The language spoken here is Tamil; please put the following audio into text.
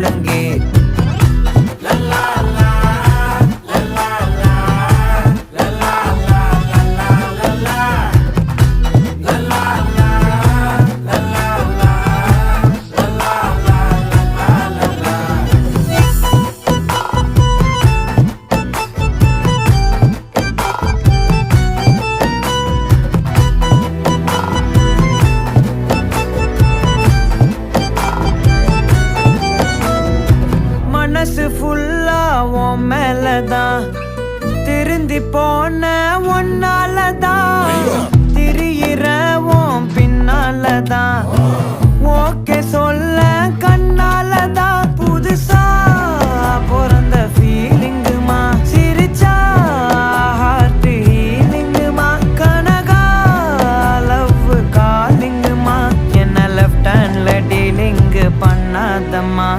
முழங்கே. மனசு ஃபுல்லா உன் மேலதான், திருந்தி போன ஒன்னாலதான், திரியிற உன் பின்னாலதான், ஓகே சொல்ல கண்ணாலதான். புதுசா பிறந்த ஃபீலிங்குமா, சிரிச்சா ஹார்ட் ஹீலிங்குமா, கனகா லவ் காலிங்குமா, என்ன லெஃப்ட் ஹேண்ட்ல டீலிங் பண்ணாதம்மா.